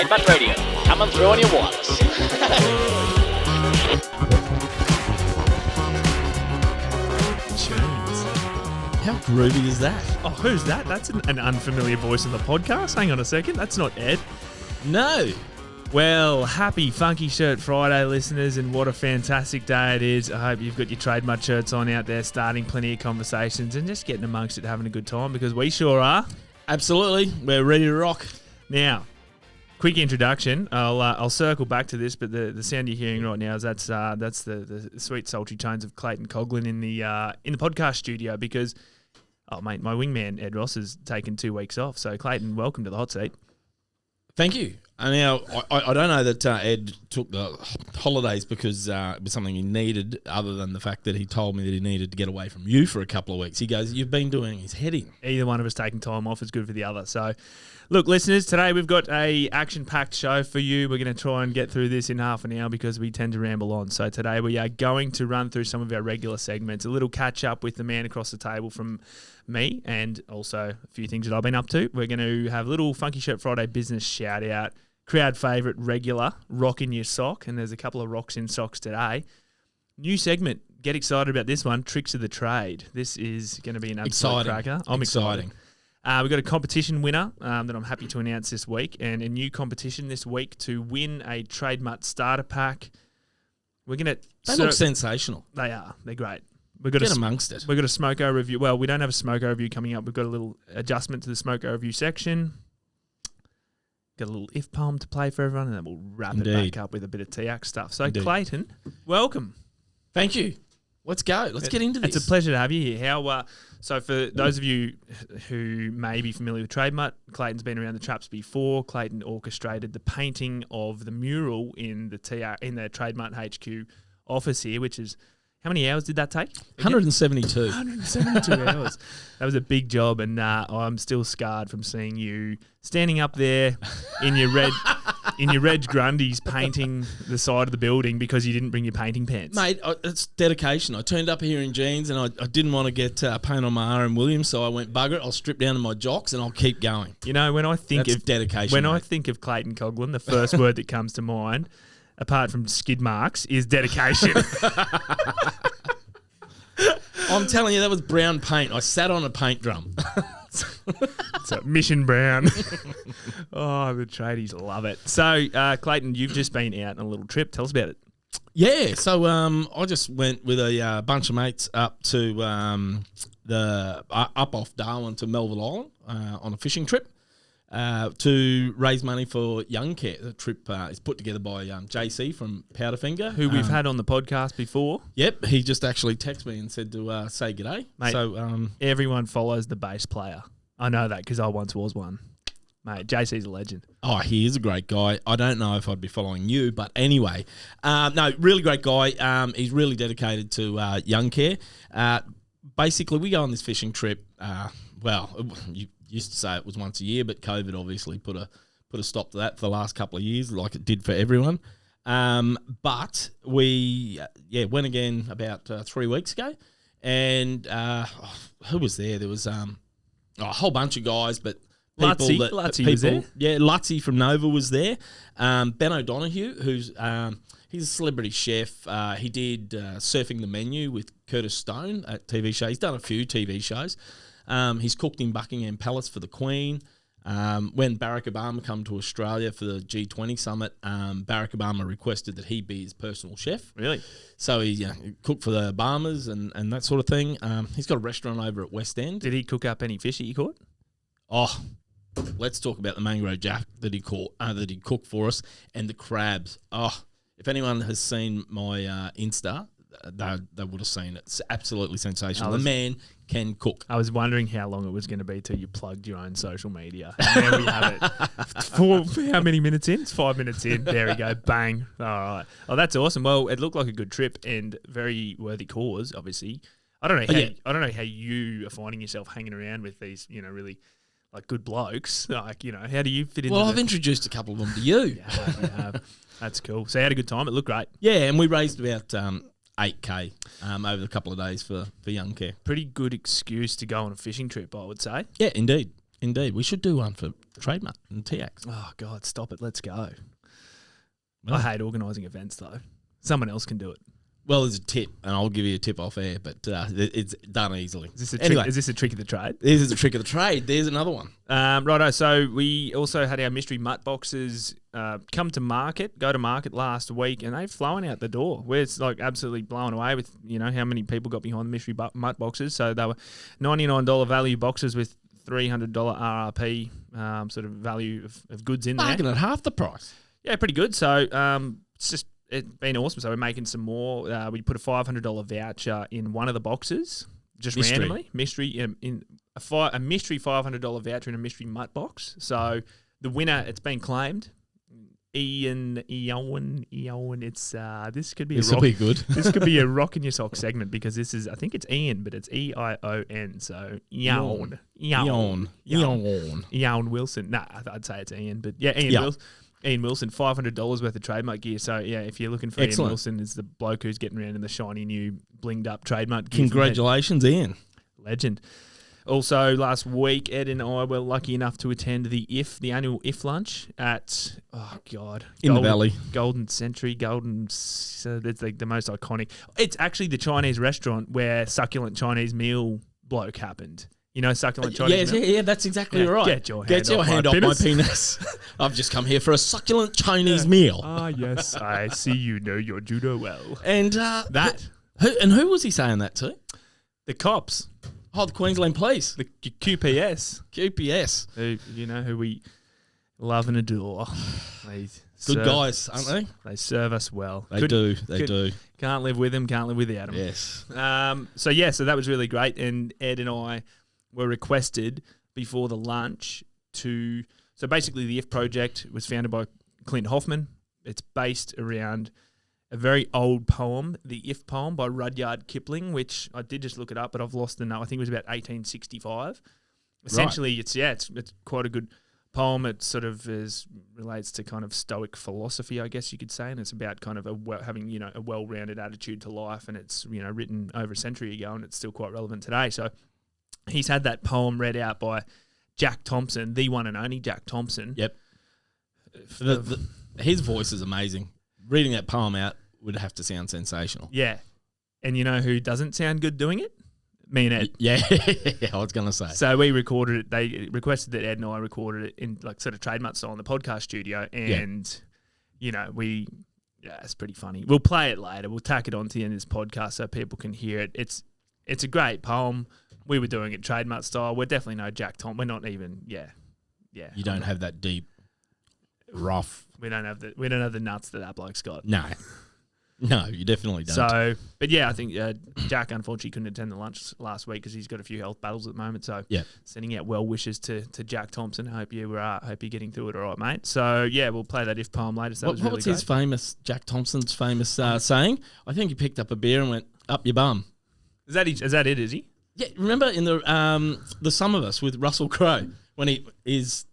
Trademark Radio, coming through on your wireless. How groovy is that? Oh, who's that? That's an unfamiliar voice in the podcast. Hang on a second. That's not Ed. No. Well, happy Funky Shirt Friday, listeners, and what a fantastic day it is. I hope you've got your trademark shirts on out there, starting plenty of conversations and just getting amongst it, having a good time, because we sure are. Absolutely. We're ready to rock. Now, quick introduction. I'll circle back to this, but the sound you're hearing right now is that's the sweet sultry tones of Clayton Coughlin in the podcast studio, because my wingman Ed Ross has taken 2 weeks off. So Clayton, welcome to the hot seat. Thank you. Now, I don't know that Ed took the holidays because it was something he needed, other than the fact that he told me that he needed to get away from you for a couple of weeks. He goes, you've been doing his heading. Either one of us taking time off is good for the other. So, look, listeners, today we've got a action-packed show for you. We're going to try and get through this in half an hour because we tend to ramble on. So today we are going to run through some of our regular segments, a little catch-up with the man across the table from me, and also a few things that I've been up to. We're going to have a little Funky Shirt Friday business shout-out, crowd favourite, regular, rock in your sock, and there's a couple of rocks in socks today. New segment, get excited about this one, Tricks of the Trade. This is going to be an absolute cracker. I'm excited. We've got a competition winner that I'm happy to announce this week, and a new competition this week to win a Trademark starter pack. We're going to... They look sensational. They are. They're great. Get amongst it. We've got a Smoko review. Well, we don't have a Smoko review coming up. We've got a little adjustment to the Smoko review section. Got a little if poem to play for everyone, and then we'll wrap it back up with a bit of TX stuff. So, Clayton, welcome. Thank you. Let's go. Let's get into this. It's a pleasure to have you here. How? So, for those of you who may be familiar with Trademark, Clayton's been around the traps before. Clayton orchestrated the painting of the mural in the Trademark HQ office here, which is... How many hours did that take? 172. 172 hours. That was a big job, and I'm still scarred from seeing you standing up there in your red Grundies painting the side of the building because you didn't bring your painting pens. Mate, it's dedication. I turned up here in jeans, and I didn't want to get paint on my R.M. Williams, so I went, bugger it, I'll strip down to my jocks, and I'll keep going. You know, when I think That's of dedication, when mate. I think of Clayton Coughlin, the first word that comes to mind, apart from skid marks, is dedication. I'm telling you, that was brown paint. I sat on a paint drum. So Mission Brown. Oh, the tradies love it. So, Clayton, you've just been out on a little trip. Tell us about it. Yeah, so I just went with a bunch of mates up to up off Darwin to Melville Island on a fishing trip. To raise money for Young Care. The trip is put together by JC from Powderfinger, who we've had on the podcast before. Yep, he just actually texted me and said to say g'day. Mate, so everyone follows the bass player. I know that because I once was one. Mate, JC's a legend. Oh, he is a great guy. I don't know if I'd be following you, but anyway. No, really great guy. He's really dedicated to Young Care. Basically, we go on this fishing trip. You used to say it was once a year, but COVID obviously put a stop to that for the last couple of years, like it did for everyone. But we went again about 3 weeks ago, and who was there? There was a whole bunch of guys, but Lutzy was there. Yeah, Lutzy from Nova was there. Ben O'Donoghue, who's he's a celebrity chef. He did Surfing the Menu with Curtis Stone at TV show. He's done a few TV shows. He's cooked in Buckingham Palace for the Queen. When Barack Obama come to Australia for the G20 summit, Barack Obama requested that he be his personal chef. Really? So he cooked for the Obamas and that sort of thing. He's got a restaurant over at West End. Did he cook up any fish that you caught? Oh, let's talk about the mangrove jack that he caught, that he cooked for us, and the crabs. Oh, if anyone has seen my Insta, they would have seen it. It's absolutely sensational. The man can cook. I was wondering how long it was going to be till you plugged your own social media. And there we have it. For how many minutes in? It's 5 minutes in. There we go. Bang. All right. Oh, that's awesome. Well, it looked like a good trip and very worthy cause, obviously. I don't know how you are finding yourself hanging around with these, really like good blokes. Like, how do you fit in? Well, I've introduced a couple of them to you. Yeah. That's cool. So you had a good time. It looked great. Yeah, and we raised about 8K over the couple of days for Young Care. Pretty good excuse to go on a fishing trip, I would say. Yeah, indeed. Indeed. We should do one for Trademark and TX. Oh, God, stop it. Let's go. Well, I hate organising events, though. Someone else can do it. Well, there's a tip, and I'll give you a tip off air, but it's done easily. Is this a Anyway. trick, is this a trick of the trade? This is the trick of the trade. There's another one. Righto, so we also had our mystery mutt boxes go to market last week, and they've flown out the door. We're like absolutely blown away with, how many people got behind the mystery mutt boxes. So they were $99 value boxes with $300 RRP sort of value of goods in there. Bargain at half the price. Yeah, pretty good. So it's been awesome. So we're making some more. We put a $500 voucher in one of the boxes, just randomly. Mystery in a mystery $500 voucher in a mystery mutt box. So the winner, it's been claimed. Ian. It's this could be This will be good. This could be a rock in your sock segment because this is, I think it's Ian, but it's EION. So Ian Wilson. Nah, I'd say it's Ian, but yeah, Ian Wilson, $500 worth of trademark gear. So, yeah, if you're looking for Excellent. Ian Wilson, is the bloke who's getting around in the shiny new blinged up trademark gear. Congratulations, Ian. Legend. Also, last week, Ed and I were lucky enough to attend the annual IF lunch at, In the Valley. Golden Century, that's like the most iconic. It's actually the Chinese restaurant where Succulent Chinese meal bloke happened. Succulent Chinese meal? Yeah, that's exactly right. Get your hand off off my penis. I've just come here for a succulent Chinese meal. Ah, yes, I see you know your judo well. And who was he saying that to? The cops. Oh, the Queensland Police. The QPS. Who we love and adore. Good guys, aren't they? They serve us well. They do. Can't live with them, can't live without them. Yes. So that was really great. And Ed and I were requested before the lunch so basically the IF project was founded by Clint Hoffman. It's based around a very old poem, the IF poem by Rudyard Kipling, which I did just look it up, but I've lost the note. I think it was about 1865. Essentially, it's quite a good poem. It sort of relates to kind of Stoic philosophy, I guess you could say, and it's about kind of having a well-rounded attitude to life, and it's written over a century ago, and it's still quite relevant today. So he's had that poem read out by Jack Thompson, the one and only Jack Thompson. Yep. His voice is amazing. Reading that poem out would have to sound sensational. Yeah. And you know who doesn't sound good doing it? Me and Ed. Yeah, I was going to say. So we recorded it. They requested that Ed and I recorded it in like sort of trademark style in the podcast studio. And, it's pretty funny. We'll play it later. We'll tack it onto the end of this podcast so people can hear it. It's a great poem. We were doing it trademark style. We're definitely no Jack Tom. We're not even, yeah. You don't have that deep, rough. We don't have the nuts that bloke's got. No, you definitely don't. So, but yeah, I think Jack unfortunately couldn't attend the lunch last week because he's got a few health battles at the moment. So, sending out well wishes to Jack Thompson. Hope you're getting through it all right, mate. So, yeah, we'll play that IF poem later. So what's his famous, Jack Thompson's famous saying? I think he picked up a beer and went, up your bum. Is that it, is he? Yeah, remember in the Some of Us with Russell Crowe when he is...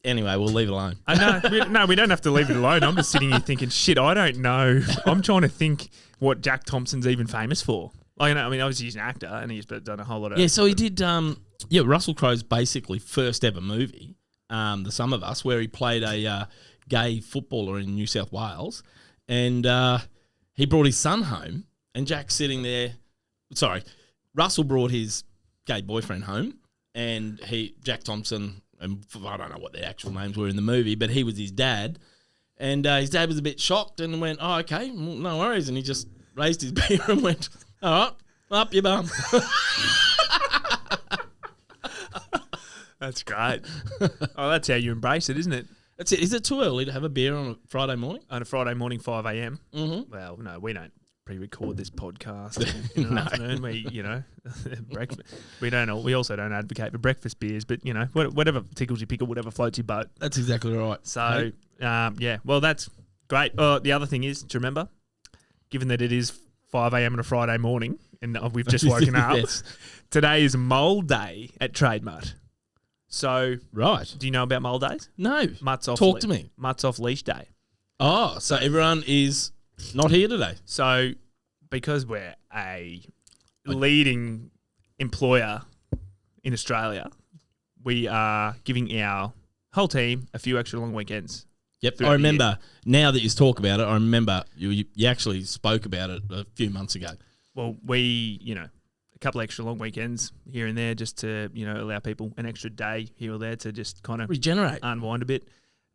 Anyway, we'll leave it alone. We don't have to leave it alone. I'm just sitting here thinking, shit, I don't know. I'm trying to think what Jack Thompson's even famous for. Obviously he's an actor and he's done a whole lot of... Yeah, so he did, Russell Crowe's basically first ever movie, The Some of Us, where he played a gay footballer in New South Wales. And he brought his son home and Jack's sitting there... Sorry, Russell brought his gay boyfriend home and Jack Thompson... And I don't know what their actual names were in the movie, but he was his dad. And his dad was a bit shocked and went, oh, okay, well, no worries. And he just raised his beer and went, all right, up your bum. That's great. Oh, that's how you embrace it, isn't it? That's it. Is it too early to have a beer on a Friday morning? On a Friday morning, 5 a.m? Mm-hmm. Well, no, we don't pre-record this podcast in an afternoon. We, breakfast. We also don't advocate for breakfast beers, but whatever tickles your pickle, whatever floats your boat. That's exactly right. So, well, that's great. The other thing is to remember, given that it is 5 a.m. on a Friday morning, and we've just woken up. Yes. Today is Mole Day at Trademutt. So, right. Do you know about Mole Days? No. Talk to me. Mutts off leash day. Oh, so everyone is not here today. So, because we're a leading employer in Australia, we are giving our whole team a few extra long weekends. Yep, I remember, now that you talk about it, I remember you actually spoke about it a few months ago. Well, we, a couple extra long weekends here and there just to, allow people an extra day here or there to just kind of regenerate, unwind a bit.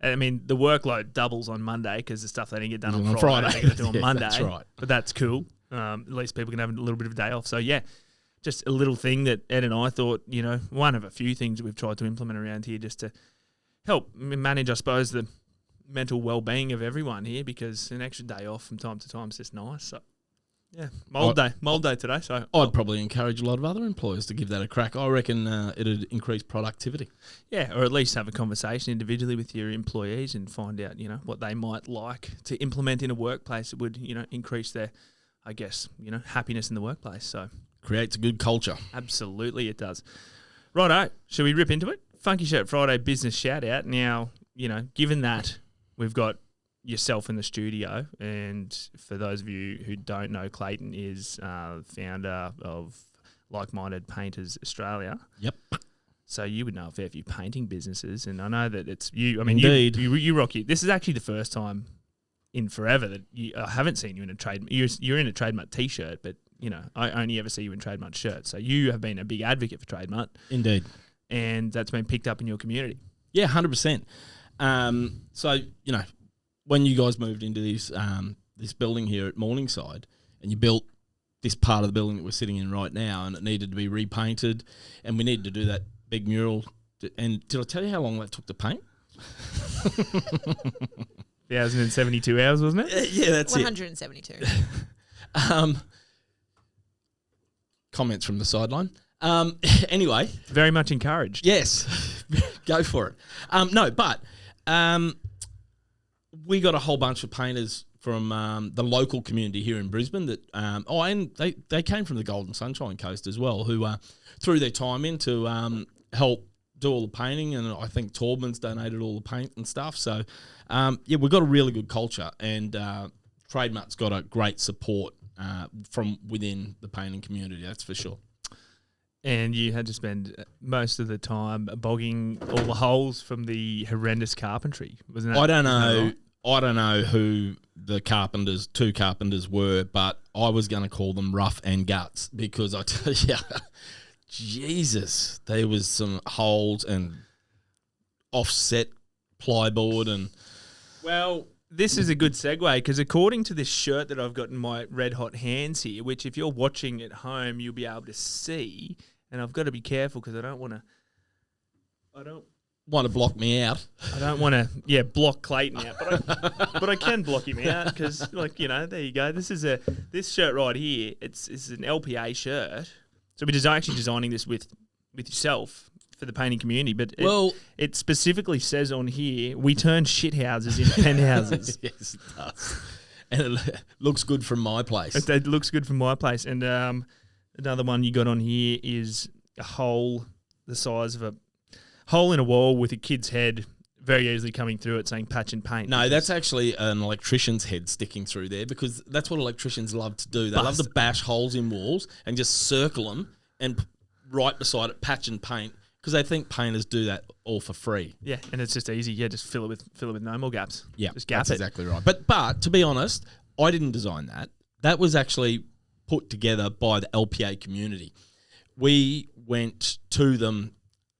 I mean, the workload doubles on Monday because the stuff they didn't get done on Friday, they're going to do on Monday. That's right. But that's cool. At least people can have a little bit of a day off. So, yeah, just a little thing that Ed and I thought, one of a few things that we've tried to implement around here just to help manage, I suppose, the mental well-being of everyone here, because an extra day off from time to time is just nice. So, yeah, mould day today. So I'd probably encourage a lot of other employers to give that a crack. I reckon it'd increase productivity. Yeah, or at least have a conversation individually with your employees and find out, what they might like to implement in a workplace that would, increase their, I guess, happiness in the workplace. So creates a good culture. Absolutely, it does. Righto, shall we rip into it? Funky Shirt Friday business shout out. Now, given that we've got yourself in the studio, and for those of you who don't know, Clayton is founder of Likeminded Painters Australia. Yep. So you would know a fair few painting businesses, and I know that it's you. I mean, Indeed. you rock it. This is actually the first time in forever that I haven't seen you in a trade. You're in a Trademark t-shirt, but I only ever see you in Trademark shirts. So you have been a big advocate for Trademark. Indeed. And that's been picked up in your community. Yeah, 100%. So when you guys moved into this building here at Morningside, and you built this part of the building that we're sitting in right now, and it needed to be repainted, and we needed to do that big mural. And did I tell you how long that took to paint? 1,072 hours, wasn't it? Yeah, that's 172. it. Comments from the sideline. Anyway. Very much encouraged. Yes. Go for it. We got a whole bunch of painters from the local community here in Brisbane that, and they came from the Golden Sunshine Coast as well, who threw their time in to help do all the painting, and I think Taubman's donated all the paint and stuff. So, we've got a really good culture, and Trademark's got a great support from within the painting community, that's for sure. And you had to spend most of the time bogging all the holes from the horrendous carpentry, wasn't it? I don't know who the two carpenters were, but I was going to call them Rough and Guts, because I tell you, Jesus, there was some holes and offset plyboard and... Well, this is a good segue, because according to this shirt that I've got in my red hot hands here, which if you're watching at home, you'll be able to see, and I've got to be careful because I don't want to block me out. I don't want to, block Clayton out, but I can block him out because, there you go. This shirt right here. It's an LPA shirt. So we're actually designing this with yourself for the painting community, but it specifically says on here, we turn shithouses into penthouses. Yes, it does. And it looks good from my place. It looks good from my place. And another one you got on here is a hole the size of a hole in a wall with a kid's head very easily coming through it saying patch and paint. No, that's actually an electrician's head sticking through there, because that's what electricians love to do. They love to bash holes in walls and just circle them and right beside it patch and paint, because they think painters do that all for free. Yeah, and it's just easy. Yeah, just fill it with no more gaps. Yeah, just gap that's it. Exactly right. But to be honest, I didn't design that. That was actually put together by the LPA community. We went to them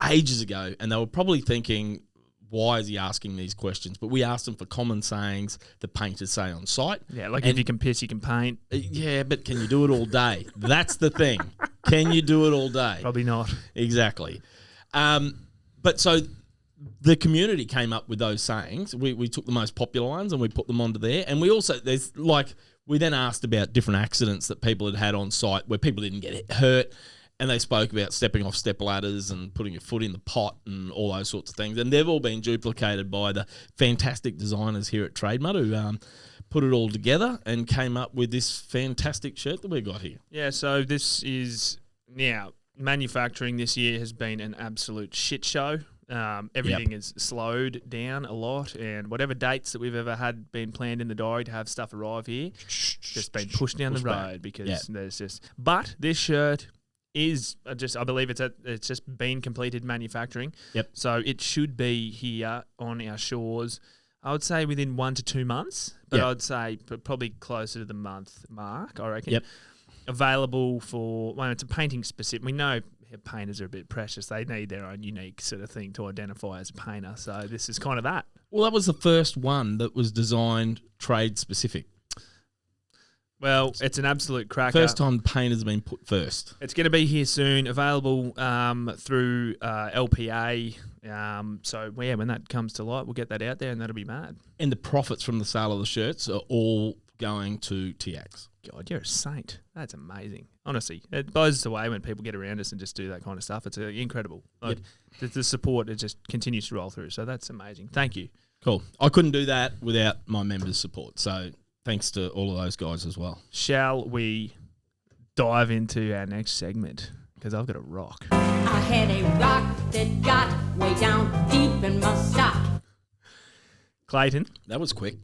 ages ago, and they were probably thinking, why is he asking these questions? But we asked them for common sayings that painters say on site. Yeah, like if you can piss, you can paint. Yeah, but can you do it all day? That's the thing. Can you do it all day? Probably not. Exactly. But so the community came up with those sayings. We took the most popular ones and we put them onto there. And we also, we then asked about different accidents that people had on site where people didn't get hurt. And they spoke about stepping off step ladders and putting your foot in the pot and all those sorts of things. And they've all been duplicated by the fantastic designers here at Trademark who put it all together and came up with this fantastic shirt that we've got here. Yeah, so this is now manufacturing this year has been an absolute shit show. Everything is slowed down a lot, and whatever dates that we've ever had been planned in the diary to have stuff arrive here, just been pushed down the road because there's just. But this shirt is I believe it's just been completed manufacturing. Yep. So it should be here on our shores. I would say within 1 to 2 months, but Yep. I'd say probably closer to the month mark, I reckon. Yep. Available for, well, it's a painting specific. We know painters are a bit precious. They need their own unique sort of thing to identify as a painter. So this is kind of that. Well, that was the first one that was designed trade specific. Well, it's an absolute cracker. First time painters have been put first. It's going to be here soon, available through LPA. So, yeah, when that comes to light, we'll get that out there and that'll be mad. And the profits from the sale of the shirts are all going to TX. God, you're a saint. That's amazing. Honestly, it blows us away when people get around us and just do that kind of stuff. It's incredible. Like the support, it just continues to roll through. So that's amazing. Thank you. Cool. I couldn't do that without my members' support. So thanks to all of those guys as well. Shall we dive into our next segment? Because I've got a rock. I had a rock that got way down deep in my sock. Clayton. That was quick.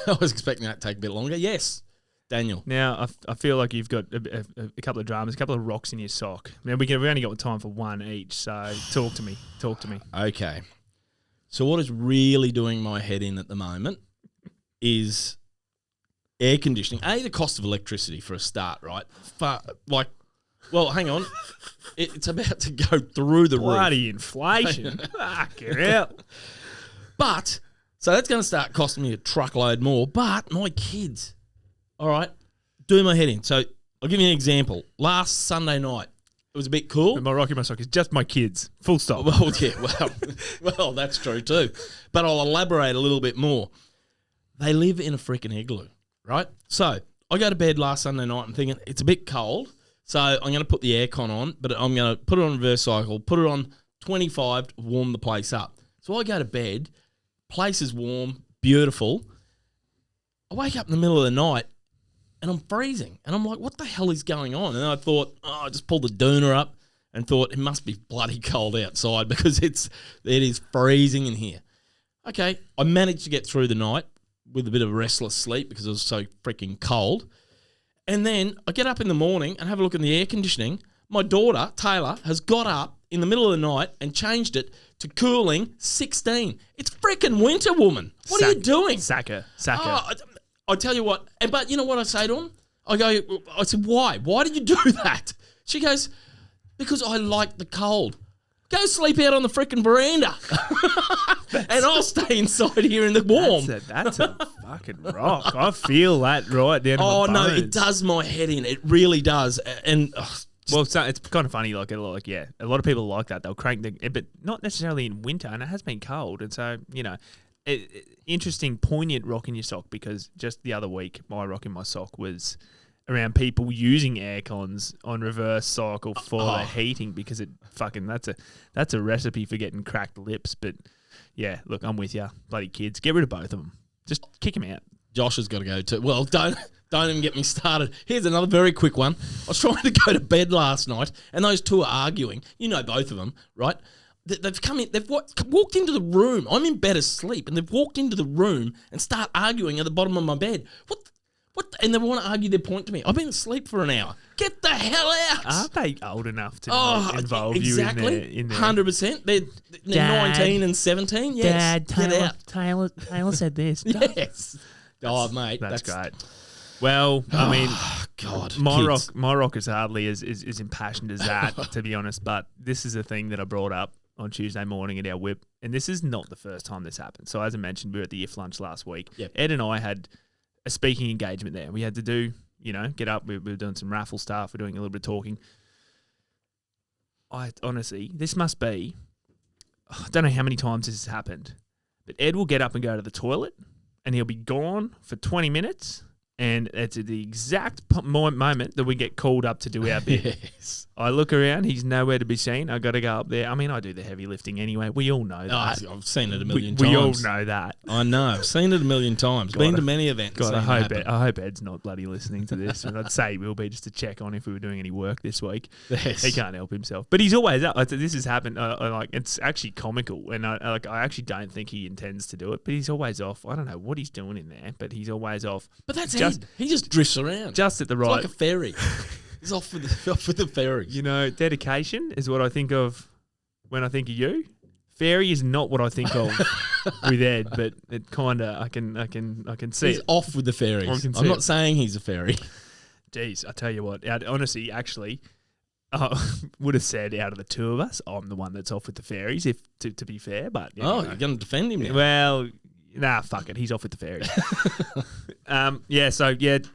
I was expecting that to take a bit longer. Yes. Daniel. Now, I feel like you've got a couple of dramas, a couple of rocks in your sock. Now, we've only got time for one each, so talk to me. Okay. So what is really doing my head in at the moment is air conditioning. The cost of electricity for a start, right? Well, hang on. It's about to go through the roof. Bloody inflation. Fucking hell. But, so that's going to start costing me a truckload more. But my kids, all right, do my head in. So I'll give you an example. Last Sunday night, it was a bit cool. My rock in my sock is just my kids. Full stop. Well, yeah, well, that's true too. But I'll elaborate a little bit more. They live in a freaking igloo, right? So I go to bed last Sunday night and thinking it's a bit cold. So I'm going to put the aircon on, but I'm going to put it on reverse cycle, put it on 25 to warm the place up. So I go to bed, place is warm, beautiful. I wake up in the middle of the night and I'm freezing. And I'm like, what the hell is going on? And I thought, I just pulled the doona up and thought it must be bloody cold outside because it is freezing in here. Okay, I managed to get through the night with a bit of restless sleep because it was so freaking cold. And then I get up in the morning and have a look in the air conditioning. My daughter, Taylor, has got up in the middle of the night and changed it to cooling 16. It's freaking winter, woman. What are you doing? Sack her. I tell you what, but you know what I say to him? I said, why? Why did you do that? She goes, because I like the cold. Go sleep out on the freaking veranda. And I'll stay inside here in the warm. That's a fucking rock. I feel that right down Oh, my no, bones. it does my head in. It really does. And Well, it's kind of funny. Like a lot of people like that. They'll crank but not necessarily in winter, and it has been cold. And so, interesting, poignant rock in your sock because just the other week, my rock in my sock was around people using air cons on reverse cycle for the heating because that's a recipe for getting cracked lips. But yeah, look, I'm with you. Bloody kids, get rid of both of them. Just kick them out. Josh has got to go too. Well, don't even get me started. Here's another very quick one. I was trying to go to bed last night, and those two are arguing. You know both of them, right? They've come in. They've walked into the room. I'm in bed asleep, and they've walked into the room and start arguing at the bottom of my bed. What? And they want to argue their point to me. I've been asleep for an hour. Get the hell out! Aren't they old enough to involve you in their 100%. They're 19 and 17. Yes. Dad, Taylor said this. Yes. Oh, mate, That's great. Well, I mean, God, my rock is hardly as impassioned as that, to be honest. But this is a thing that I brought up on Tuesday morning at our whip, and this is not the first time this happened. So as I mentioned, we were at the IF lunch last week. Yep. Ed and I had a speaking engagement there. We had to do, get up. We were doing some raffle stuff. We're doing a little bit of talking. Honestly, this must be, I don't know how many times this has happened, but Ed will get up and go to the toilet, and he'll be gone for 20 minutes, and it's at the exact moment that we get called up to do our bit. Yes. I look around, he's nowhere to be seen. I got to go up there. I mean, I do the heavy lifting anyway. We all know that. I've seen it a million times. We all know that. I know. I've seen it a million times. Been to many events. God, I seen hope Ed's not bloody listening to this. And I'd say he will be just to check on if we were doing any work this week. Yes. He can't help himself. But he's always up. This has happened. It's actually comical. And I actually don't think he intends to do it. But he's always off. I don't know what he's doing in there, but he's always off. But that's just Ed. He just drifts around. Just at the right. It's like a ferry. He's off with the fairies. You know, dedication is what I think of when I think of you. Fairy is not what I think of with Ed, but it kind of I can see He's it. off with the fairies. I can see I'm not it. saying he's a fairy. Jeez, I tell you what, honestly, actually, I would have said out of the two of us, I'm the one that's off with the fairies, if to be fair. But Oh, anyway. you're going to defend him now? Well, nah, fuck it. He's off with the fairies.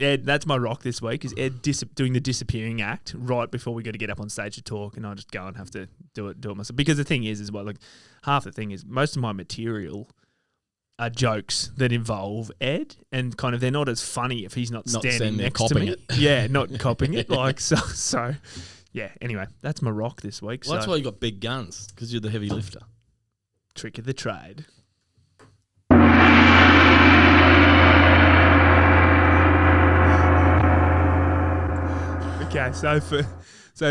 Ed, that's my rock this week, is Ed doing the disappearing act right before we got to get up on stage to talk, and I just go and have to do it myself. Because the thing is, as well, like half the thing is most of my material are jokes that involve Ed, and kind of they're not as funny if he's not standing there next to copying me. it. Yeah, not copying it. Like so. Yeah. Anyway, that's my rock this week. Well, that's why you got big guns, because you're the heavy lifter. Trick of the trade. Okay, so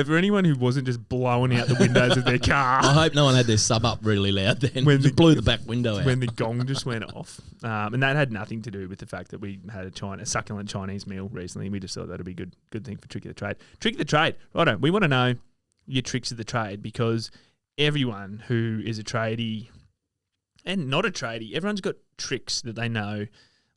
for anyone who wasn't just blowing out the windows of their I car hope no one had their sub up really loud then. When When the- blew the back window out. when the gong just went off, and that had nothing to do with the fact that we had a succulent Chinese meal recently. We just thought that'd be a good thing for Trick of the Trade. Trick of the Trade, righto. We want to know your tricks of the trade, because everyone who is a tradie and not a tradie, everyone's got tricks that they know,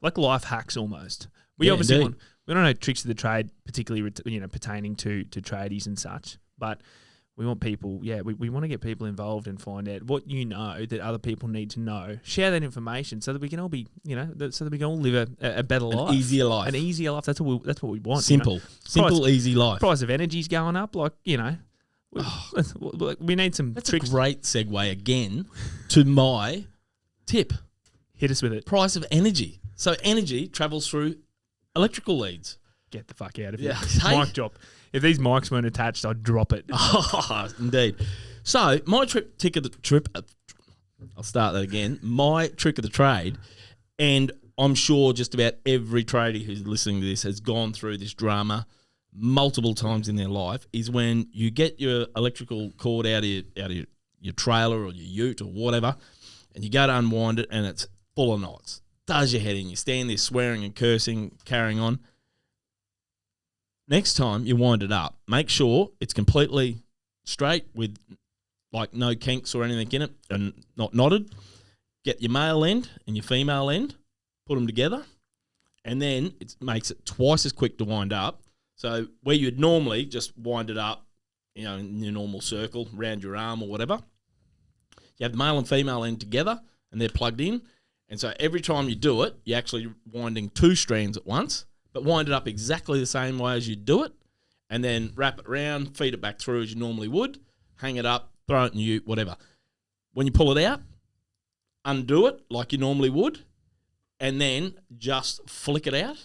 like life hacks almost. We Yeah, obviously indeed. we don't know tricks of the trade, particularly pertaining to tradies and such, but we want people, we want to get people involved and find out what you know that other people need to know. Share that information so that we can all be, so that we can all live a better life, easier life. an easier life. That's what we want. Simple, simple, easy life. Price of energy's going up, we need some That's tricks. a great segue again to my tip. Hit us with it. Price of energy. So energy travels through electrical leads. Get the fuck out of Yeah, here. hey. Mic drop. If these mics weren't attached, I'd drop it. Oh, indeed. So my I'll start that again. My trick of the trade, and I'm sure just about every tradie who's listening to this has gone through this drama multiple times in their life, is when you get your electrical cord out of your trailer or your ute or whatever, and you go to unwind it and it's full of knots. Does your head in. You stand there swearing and cursing, carrying on. Next time you wind it up, make sure it's completely straight with like no kinks or anything in it and not knotted. Get your male end and your female end, put them together, and then it makes it twice as quick to wind up. So where you'd normally just wind it up, in your normal circle around your arm or whatever, you have the male and female end together and they're plugged in. And so every time you do it, you're actually winding two strands at once, but wind it up exactly the same way as you do it, and then wrap it around, feed it back through as you normally would, hang it up, throw it in your ute, whatever. When you pull it out, undo it like you normally would, and then just flick it out.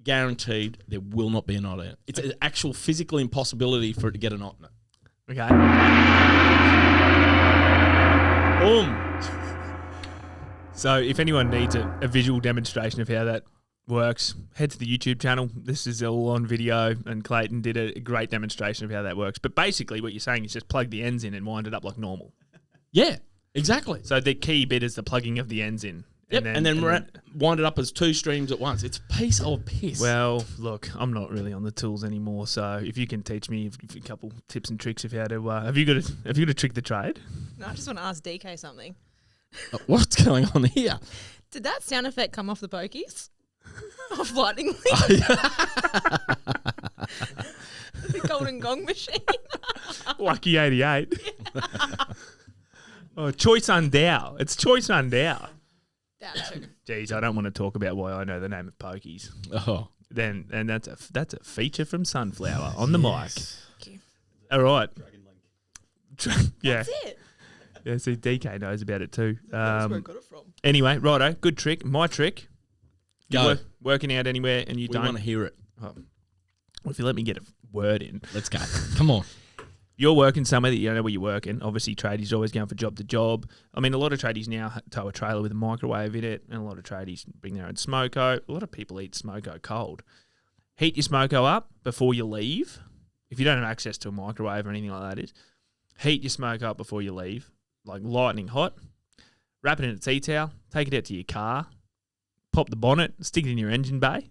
Guaranteed there will not be a knot in it. It's an actual physical impossibility for it to get a knot in it. Okay. Boom. So if anyone needs a visual demonstration of how that works, head to the YouTube channel. This is all on video, and Clayton did a great demonstration of how that works. But basically what you're saying is just plug the ends in and wind it up like normal. Yeah, exactly. So the key bit is the plugging of the ends in. Yep, and then wind it up as two streams at once. It's a piece of piss. Well, look, I'm not really on the tools anymore, so if you can teach me a couple tips and tricks of how to, have you got a trick the trade? No, I just want to ask DK something. What's going on here? Did that sound effect come off the pokies? Off Lightning Link? The Golden Gong machine? Lucky 88. Oh, Choice Undow. It's Choice Undow. That too. Jeez, I don't want to talk about why I know the name of pokies. Oh, And that's a feature from Sunflower on the mic. Thank you. All right. Yeah. That's it. Yeah, see, DK knows about it too. That's where I got it from. Anyway, righto, good trick. My trick. Go. You're working out anywhere and you we don't. want to hear it. Oh. Well, if you let me get a word in. Let's go. Come on. You're working somewhere that you don't know where you're working. Obviously, tradies are always going from job to job. I mean, a lot of tradies now tow a trailer with a microwave in it, and a lot of tradies bring their own smoko. A lot of people eat smoko cold. Heat your smoko up before you leave. If you don't have access to a microwave or anything like that, heat your smoko up before you leave, like lightning hot. Wrap it in a tea towel. Take it out to your car. Pop the bonnet. Stick it in your engine bay,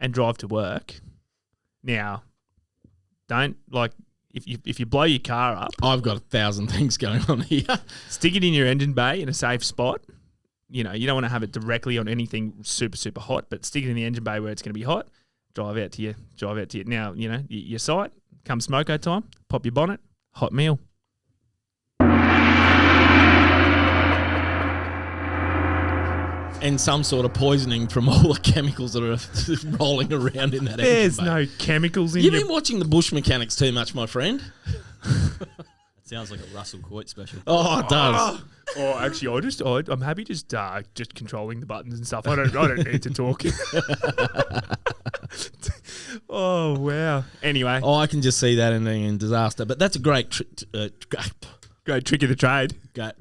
and drive to work. Now, don't if you blow your car up, I've got 1,000 things going on here. stick it in your engine bay in a safe spot. You don't want to have it directly on anything super, super hot, but stick it in the engine bay where it's going to be hot. Drive out to your now, your site. Come smoko time, pop your bonnet, hot meal. And some sort of poisoning from all the chemicals that are rolling around in that engine There's bay. no chemicals in You've your... been watching the Bush Mechanics too much, my friend. It sounds like a Russell Coit special. Oh, it does. Oh, actually, I'm happy just controlling the buttons and stuff. I don't need to talk. Oh wow. Anyway, Oh, I can just see that ending in disaster. But that's a great great trick of the trade.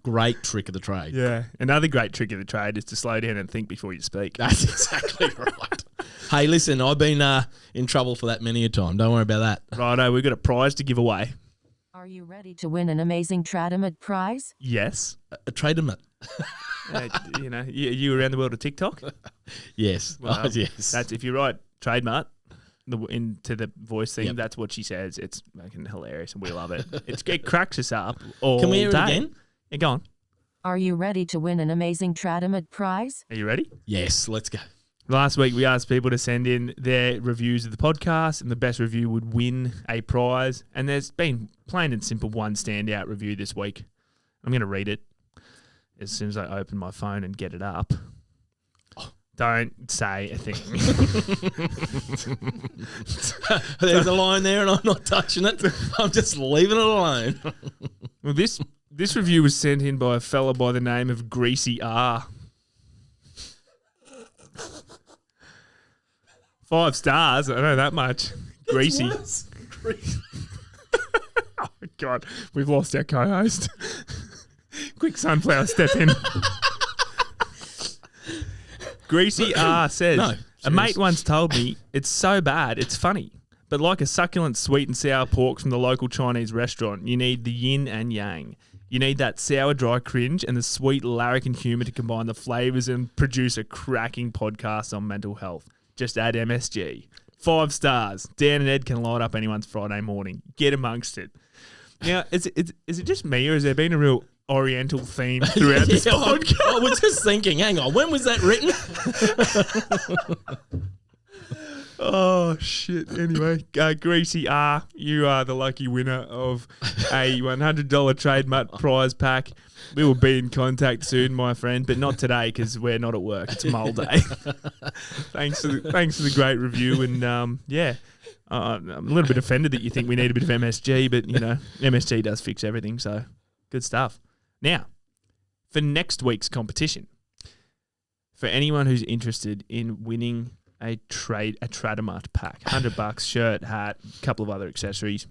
great trick of the trade. Yeah. Another great trick of the trade is to slow down and think before you speak. That's exactly right. Hey, listen, I've been in trouble for that many a time. Don't worry about that. Righto, we've got a prize to give away. Are you ready to win an amazing Tradimate prize? Yes. A tradermate. You around the world of TikTok? Yes. Well, Oh, yes. That's if you write trademark into the voice thing. Yep. That's what she says. It's fucking hilarious, and we love it. It cracks us up all Can we hear it day. again? Yeah, go on. Are you ready to win an amazing Tradimate prize? Are you ready? Yes, let's go. Last week we asked people to send in their reviews of the podcast, and the best review would win a prize. And there's been plain and simple one standout review this week. I'm going to read it as soon as I open my phone and get it up. Don't say a thing. There's a line there and I'm not touching it. I'm just leaving it alone. Well, this review was sent in by a fella by the name of Greasy R. 5 stars. I know that much. Greasy. Oh, my God. We've lost our co-host. Quick, Sunflower, step in. Greasy R says, No, a mate once told me, it's so bad, it's funny. But like a succulent sweet and sour pork from the local Chinese restaurant, you need the yin and yang. You need that sour, dry cringe and the sweet larrikin humour to combine the flavours and produce a cracking podcast on mental health. Just add MSG. 5 stars. Dan and Ed can light up anyone's Friday morning. Get amongst it. Now, is it just me, or has there been a real Oriental theme throughout this podcast? I was just thinking, hang on, when was that written? Oh, shit. Anyway, Greasy R, you are the lucky winner of a $100 trademark prize pack. We will be in contact soon, my friend, but not today because we're not at work. It's Mull Day. Thanks for the great review. And, I'm a little bit offended that you think we need a bit of MSG, but, MSG does fix everything, so good stuff. Now, for next week's competition, for anyone who's interested in winning a Tradimate pack, $100 shirt, hat, a couple of other accessories,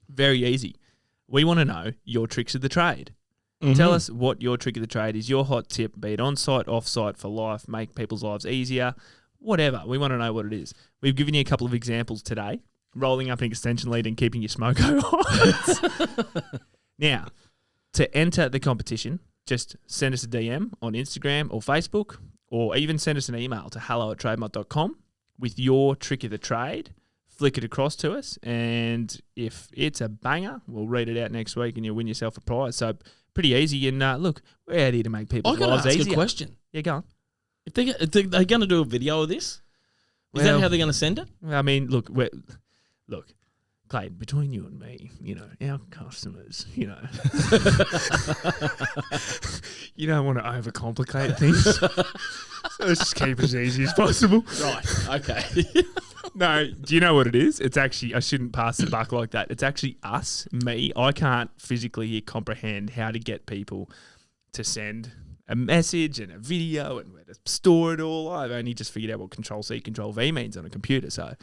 very easy. We want to know your tricks of the trade. Mm-hmm. Tell us what your trick of the trade is, your hot tip, be it on-site, off-site, for life, make people's lives easier, whatever. We want to know what it is. We've given you a couple of examples today, rolling up an extension lead and keeping your smoko hot. Now, to enter the competition, just send us a DM on Instagram or Facebook, or even send us an email to hello@trademart.com with your trick of the trade. Flick it across to us, and if it's a banger, we'll read it out next week and you'll win yourself a prize. So pretty easy. And look, we're out here to make people's I've got lives to ask easier. a question. Yeah, go on. If they're going to do a video of this, is that Well- how they're going to send it? I mean, look, Clayton, between you and me, our customers, you don't want to overcomplicate things. So let's just keep it as easy as possible. Right, okay. No, do you know what it is? It's actually, I shouldn't pass the buck like that. It's actually us, me. I can't physically comprehend how to get people to send a message and a video and where to store it all. I've only just figured out what Control-C, Control-V means on a computer. So,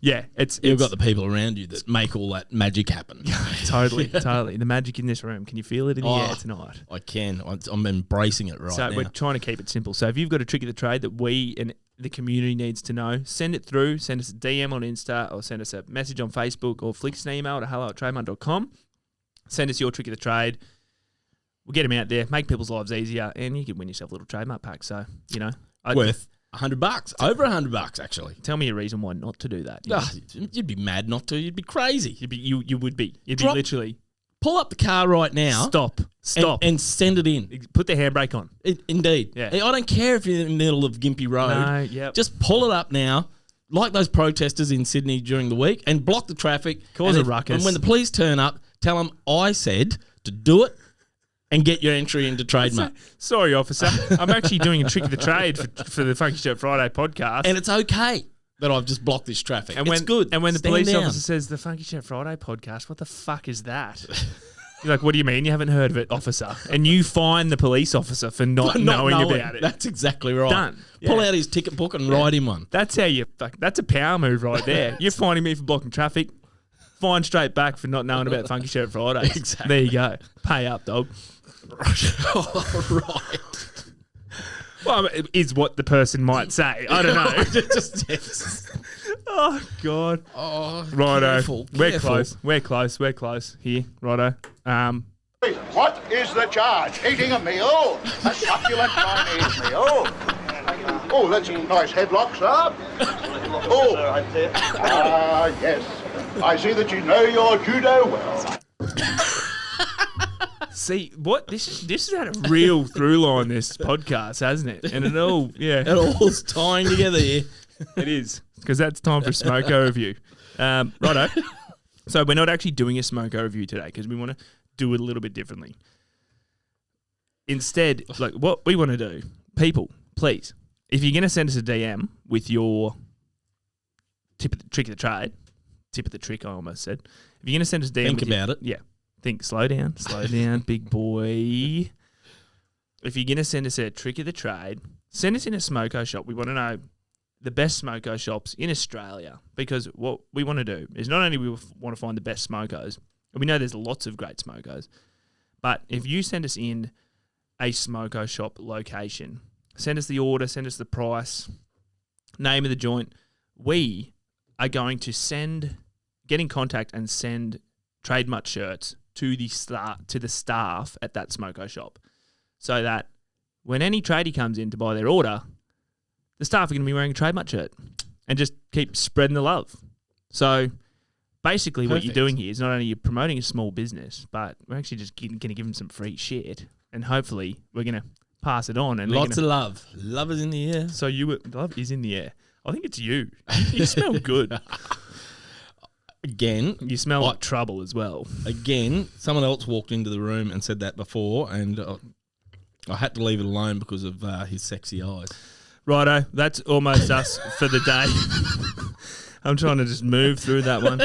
yeah, You've got the people around you that make all that magic happen. Totally. The magic in this room. Can you feel it in the air tonight? I can. I'm embracing it right So now. we're trying to keep it simple. So if you've got a trick of the trade that we and the community needs to know, send it through. Send us a DM on Insta or send us a message on Facebook or flick us an email to hello@trademart.com. Send us your trick of the trade. We'll get them out there, make people's lives easier, and you can win yourself a little trademark pack. So, Worth $100, over $100 actually. Tell me a reason why not to do that. You'd be mad not to. You'd be crazy. You would be. You'd Drop- be literally. Pull up the car right now. Stop. And send it in. Put the handbrake on. Indeed. Yeah. I don't care if you're in the middle of Gympie Road. No, yep. Just pull it up now, like those protesters in Sydney during the week, and block the traffic. Cause and a ruckus. And when the police turn up, tell them I said to do it and get your entry into trademark. Sorry, officer. I'm actually doing a trick of the trade for the Funky Shirt Friday podcast. And it's okay that I've just blocked this traffic. And it's good. And when the Stand police down. officer says the Funky Shirt Friday podcast, what the fuck is that? You're like, what do you mean you haven't heard of it, officer? And you fine the police officer for not knowing about it. That's exactly right. Done. Pull Yeah. out his ticket book and write him one. That's how you fuck. That's a power move right there. You're finding me for blocking traffic. Fine straight back for not knowing about Funky Shirt Friday. Exactly. There you go. Pay up, dog. Right. Well, it is what the person might say. I don't know. Just Oh, God. oh, Righto. We're careful. close. We're close here. Righto. What is the charge? Eating a meal? A succulent Chinese meal? Oh, that's a nice headlock, sir. Oh, yes. I see that you know your judo well. See, what? This has had a real through line, this podcast, hasn't it? And it all, It all's tying together here. it is. Because that's time for a Smoko review. Righto. So we're not actually doing a Smoko review today because we want to do it a little bit differently. Instead, like what we want to do, people, please, if you're going to send us a DM with your trick of the trick, I almost said. If you're going to send us a DM Think with your- about it. Yeah. Slow down, big boy. If you're going to send us a trick of the trade, send us in a smoko shop. We want to know the best smoko shops in Australia because what we want to do is not only we want to find the best smokos, and we know there's lots of great smokos, but if you send us in a smoko shop location, send us the order, send us the price, name of the joint, we are going to get in contact and send trademark shirts to the staff at that smoko shop, so that when any tradie comes in to buy their order, the staff are going to be wearing a trademark shirt and just keep spreading the love. So basically what you're doing here is not only you're promoting a small business, but we're actually just going to give them some free shit, and hopefully we're going to pass it on. And Lots of love. Love is in the air. So love is in the air. I think it's you. You smell good. Again, You smell like trouble as well. Again, someone else walked into the room and said that before, and I had to leave it alone because of his sexy eyes. Righto, that's almost us for the day. I'm trying to just move through that one.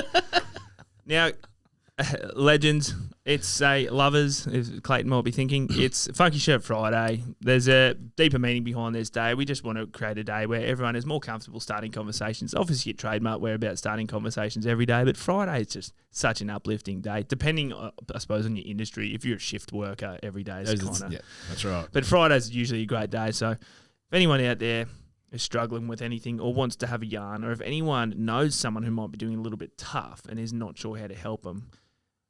Now, legends, it's lovers, as Clayton might be thinking, it's Funky Shirt Friday. There's a deeper meaning behind this day. We just want to create a day where everyone is more comfortable starting conversations. Obviously, at Trademark, we're about starting conversations every day, but Friday is just such an uplifting day, depending, I suppose, on your industry. If you're a shift worker, every day is kind of... Yeah, that's right. But Friday's usually a great day, so if anyone out there is struggling with anything or wants to have a yarn, or if anyone knows someone who might be doing a little bit tough and is not sure how to help them,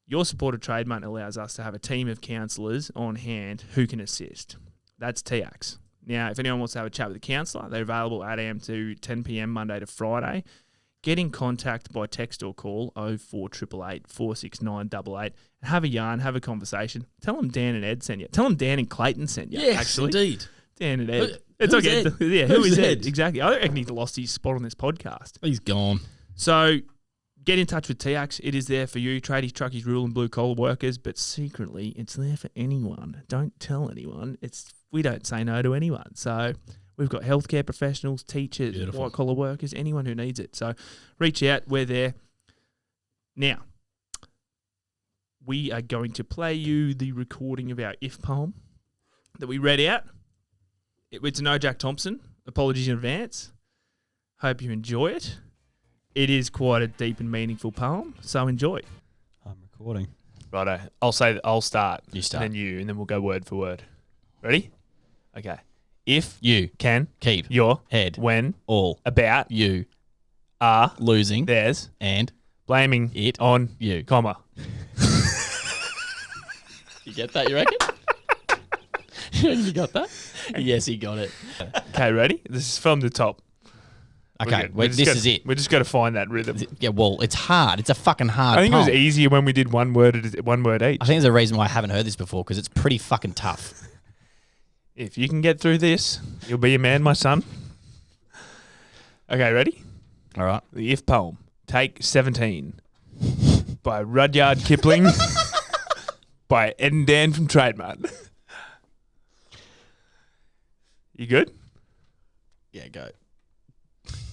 your support of Trademark allows us to have a team of counsellors on hand who can assist. That's TX. Now, if anyone wants to have a chat with a counsellor, they're available 8 a.m. to 10 p.m. Monday to Friday. Get in contact by text or call 04888 469 88 and have a yarn, have a conversation. Tell them Dan and Ed sent you. Tell them Dan and Clayton sent you, Yes, actually. indeed. Dan and Ed. Who's It's okay. Ed? Yeah, who Who's is Ed? Ed? Exactly. I reckon he's lost his spot on this podcast. He's gone. So get in touch with TX. It is there for you, tradies, truckies, rural and blue collar workers, but secretly it's there for anyone. Don't tell anyone. We don't say no to anyone. So we've got healthcare professionals, teachers, Beautiful. white collar workers, anyone who needs it. So reach out. We're there. Now, we are going to play you the recording of our If poem that we read out. It's no Jack Thompson. Apologies in advance. Hope you enjoy it. It is quite a deep and meaningful poem, so enjoy. I'm recording. Righto. I'll start. You start. And then you, and then we'll go word for word. Ready? Okay. If You can keep your head when all about you are losing there's and blaming it on you. comma. You get that, you reckon? You got that? Yes, he got it. Okay, ready? This is from the top. Okay, this is it. We just got to find that rhythm. Yeah, well, it's hard. It's a fucking hard I think it was poem. easier when we did one word each. I think there's a reason why I haven't heard this before, because it's pretty fucking tough. If you can get through this, you'll be a man, my son. Okay, ready? All right. The If poem. Take 17. By Rudyard Kipling. By Ed and Dan from Trademark. You good? Yeah, go.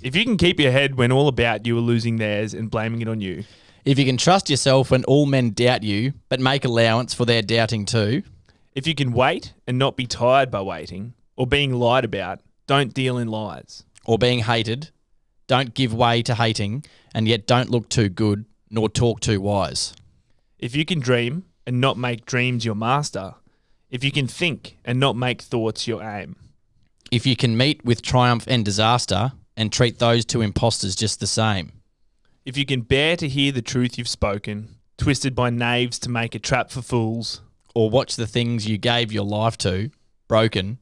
If you can keep your head when all about you are losing theirs and blaming it on you. If you can trust yourself when all men doubt you, but make allowance for their doubting too. If you can wait and not be tired by waiting or being lied about, don't deal in lies. Or being hated, don't give way to hating, and yet don't look too good nor talk too wise. If you can dream and not make dreams your master. If you can think and not make thoughts your aim. If you can meet with triumph and disaster and treat those two impostors just the same. If you can bear to hear the truth you've spoken, twisted by knaves to make a trap for fools. Or watch the things you gave your life to, broken,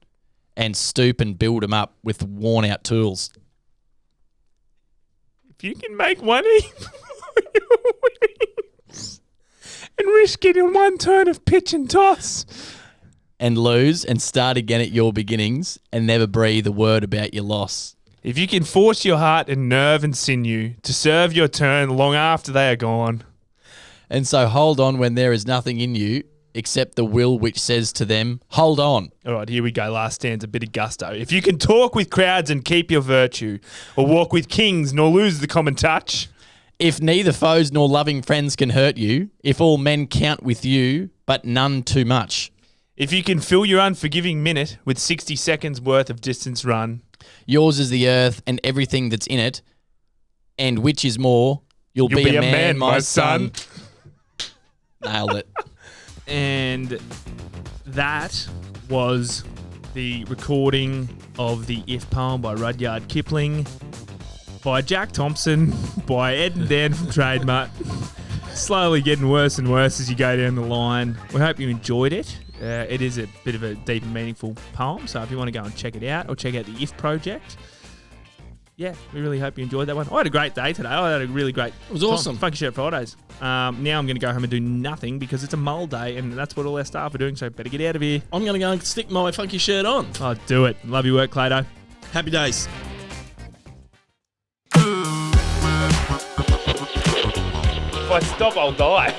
and stoop and build them up with worn out tools. If you can make money and risk it in one turn of pitch and toss. And lose and start again at your beginnings and never breathe a word about your loss. If you can force your heart and nerve and sinew to serve your turn long after they are gone. And so hold on when there is nothing in you except the will which says to them, hold on. All right, here we go. Last stanza, a bit of gusto. If you can talk with crowds and keep your virtue, or walk with kings nor lose the common touch. If neither foes nor loving friends can hurt you, if all men count with you, but none too much. If you can fill your unforgiving minute with 60 seconds worth of distance run. Yours is the earth and everything that's in it, and which is more, you'll be a man, my son. Nailed it. And that was the recording of the If poem by Rudyard Kipling, by Jack Thompson, by Ed and Dan from Trademark. Slowly getting worse and worse as you go down the line. We hope you enjoyed it. It is a bit of a deep and meaningful poem, so if you want to go and check it out or check out the If project, yeah, we really hope you enjoyed that one. I had a great day today. I had a really great It was awesome. Funky Shirt Fridays. Now I'm going to go home and do nothing because it's a mull day and that's what all our staff are doing, so better get out of here. I'm going to go and stick my funky shirt on. Oh, do it. Love your work, Clayton. Happy days. If I stop, I'll die.